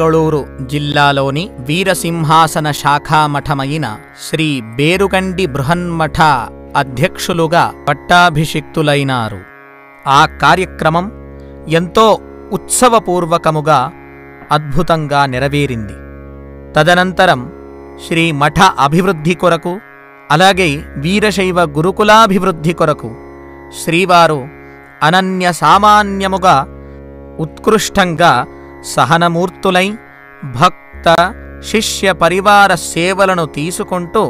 మంగళూరు జిల్లాలోని వీరసింహాసన శాఖామఠమైన శ్రీ బేరుగండి బృహన్మఠ అధ్యక్షులుగా పట్టాభిషిక్తులైనారు. ఆ కార్యక్రమం ఎంతో ఉత్సవపూర్వకముగా అద్భుతంగా నెరవేరింది. తదనంతరం శ్రీ మఠ అభివృద్ధి కొరకు, అలాగే వీరశైవ గురుకులాభివృద్ధి కొరకు శ్రీవారు అనన్య సామాన్యముగా ఉత్కృష్టంగా సహనమూర్తులై భక్త శిష్య పరివార సేవలను తీసుకుంటూ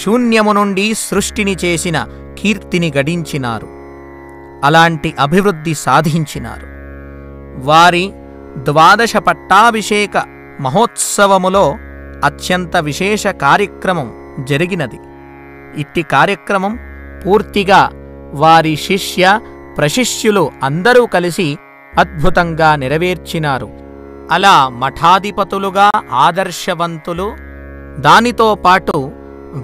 శూన్యము నుండి సృష్టిని చేసిన కీర్తిని గడించినారు. అలాంటి అభివృద్ధి సాధించినారు. వారి 12 పట్టాభిషేక మహోత్సవములో అత్యంత విశేష కార్యక్రమం జరిగినది. ఇట్టి కార్యక్రమం పూర్తిగా వారి శిష్య ప్రశిష్యులు అందరూ కలిసి అద్భుతంగా నెరవేర్చినారు. అలా మఠాధిపతులుగా ఆదర్శవంతులు, దానితో పాటు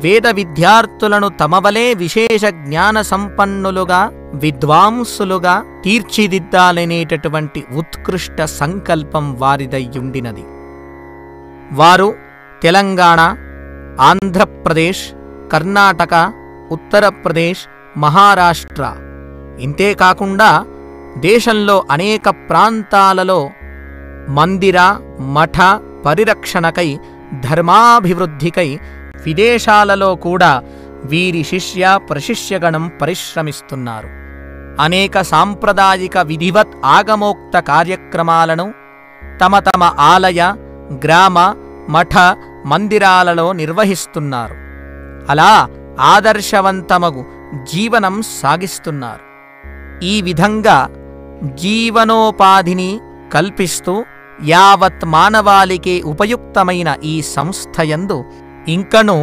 వేద విద్యార్థులను తమవలే విశేష జ్ఞాన సంపన్నులుగా, విద్వాంసులుగా తీర్చిదిద్దాలనేటటువంటి ఉత్కృష్ట సంకల్పం వారిదయ్యుండినది. వారు తెలంగాణ, ఆంధ్రప్రదేశ్, కర్ణాటక, ఉత్తరప్రదేశ్, మహారాష్ట్ర, ఇంతేకాకుండా దేశంలో అనేక ప్రాంతాలలో మందిర మఠ పరిరక్షణకై, ధర్మాభివృద్ధికై విదేశాలలో కూడా వీరి శిష్య ప్రశిష్యగణం పరిశ్రమిస్తున్నారు. అనేక సాంప్రదాయిక విధివత్ ఆగమోక్త కార్యక్రమాలను తమ తమ ఆలయ, గ్రామ, మఠ మందిరాలలో నిర్వహిస్తున్నారు. అలా ఆదర్శవంతమగు జీవనం సాగిస్తున్నారు. ఈ విధంగా జీవనోపాధిని కల్పిస్తూ యావత్ మానవాళికి ఉపయుక్తమైన ఈ సంస్థయందు ఇంకనూ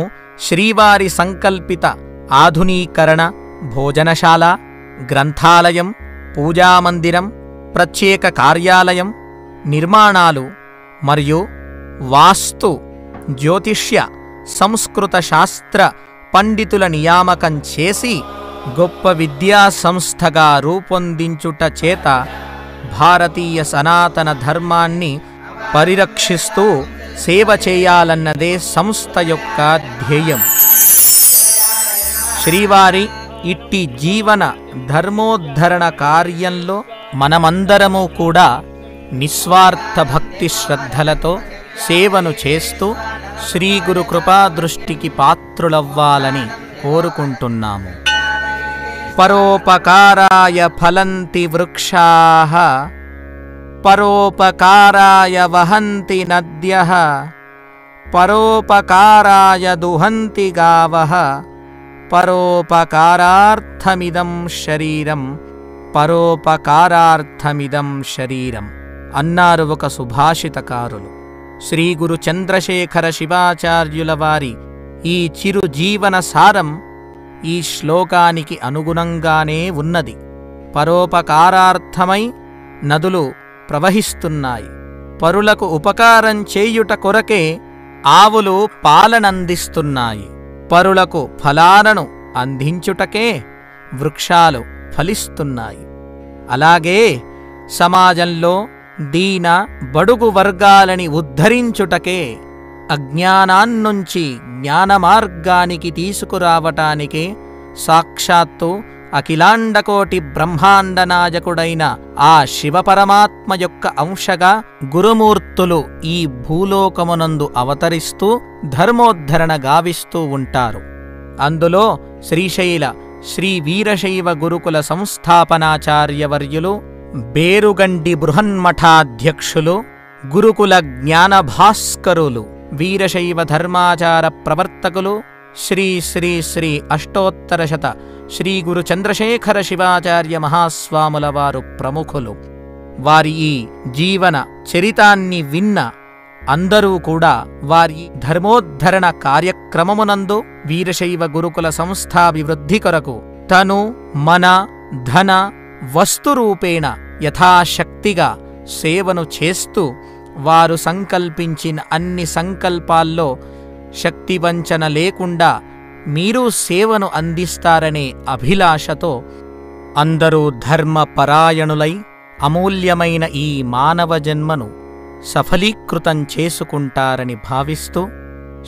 శ్రీవారి సంకల్పిత ఆధునీకరణ, భోజనశాల, గ్రంథాలయం, పూజామందిరం, ప్రత్యేక కార్యాలయం నిర్మాణాలు మరియు వాస్తు, జ్యోతిష్య, సంస్కృత శాస్త్ర పండితుల నియామకం చేసి గొప్ప విద్యా సంస్థగా రూపొందించుట చేత భారతీయ సనాతన ధర్మాన్ని పరిరక్షిస్తూ సేవ చేయాలన్నదే సంస్థ యొక్క ధ్యేయం. శ్రీవారి ఇట్టి జీవన ధర్మోద్ధరణ కార్యంలో మనమందరము కూడా నిస్వార్థ భక్తి శ్రద్ధలతో సేవను చేస్తూ శ్రీ గురు కృపాదృష్టికి పాత్రులవ్వాలని కోరుకుంటున్నాము. పరోపకారాయ ఫలంతి వృక్షాః, పరోపకారాయ వహంతి నద్యః, పరోపకారాయ దుహంతి గావః, పరోపకారార్థమిదం శరీరం, పరోపకారార్థమిదం శరీరం అన్నారు ఒక సుభాషితకారులు. శ్రీ గురు చంద్రశేఖర శివాచార్యుల వారి ఈ చిరు జీవన సారం ఈ శ్లోకానికి అనుగుణంగానే ఉన్నది. పరోపకారార్థమై నదులు ప్రవహిస్తున్నాయి. పరులకు ఉపకారం చేయుట కొరకే ఆవులు పాలనందిస్తున్నాయి. పరులకు ఫలాలను అందించుటకే వృక్షాలు ఫలిస్తున్నాయి. అలాగే సమాజంలో దీన బడుగు వర్గాలని ఉద్ధరించుటకే, అజ్ఞానాన్నుంచి జ్ఞానమార్గానికి తీసుకురావటానికే సాక్షాత్తు అఖిలాండకోటి బ్రహ్మాండ నాయకుడైన ఆ శివపరమాత్మ యొక్క అంశగా గురుమూర్తులు ఈ భూలోకమునందు అవతరిస్తూ ధర్మోద్ధరణ గావిస్తూ ఉంటారు. అందులో శ్రీశైల శ్రీ వీరశైవ గురుకుల సంస్థాపనాచార్యవర్యులు, బేరుగండి బృహన్మఠాధ్యక్షులు, గురుకుల జ్ఞానభాస్కరులు, వీరశైవ ధర్మాచార ప్రవర్తకులు, శ్రీ శ్రీ శ్రీ అష్టోత్తరశత శ్రీ గురు చంద్రశేఖర శివాచార్య మహాస్వాముల వారు ప్రముఖులు. వారి ఈ జీవన చరితాన్ని విన్న అందరూ కూడా వారి ధర్మోద్ధరణ కార్యక్రమమునందు వీరశైవ గురుకుల సంస్థాభివృద్ధి కొరకు తను, మన, ధన, వస్తురూపేణ యథాశక్తిగా సేవను చేస్తూ వారు సంకల్పించిన అన్ని సంకల్పాల్లో శక్తివంచన లేకుండా మీరు సేవను అందిస్తారనే అభిలాషతో అందరూ ధర్మపరాయణులై అమూల్యమైన ఈ మానవ జన్మను సఫలీకృతం చేసుకుంటారని భావిస్తూ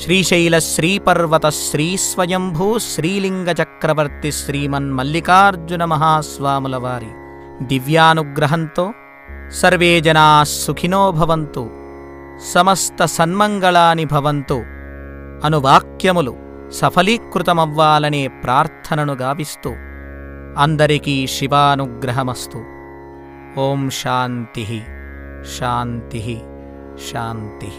శ్రీశైల శ్రీపర్వత శ్రీస్వయంభూ శ్రీలింగ చక్రవర్తి శ్రీమన్మల్లికార్జున మహాస్వాముల వారి దివ్యానుగ్రహంతో సర్వే జనా సుఖినో భవంతు, సమస్త సన్మంగళాని భవంతు అను వాక్యములు సఫలీకృతమవ్వాలనే ప్రార్థనను గావిస్తూ అందరికీ శివానుగ్రహమస్తు. ఓం శాంతి శాంతి శాంతి.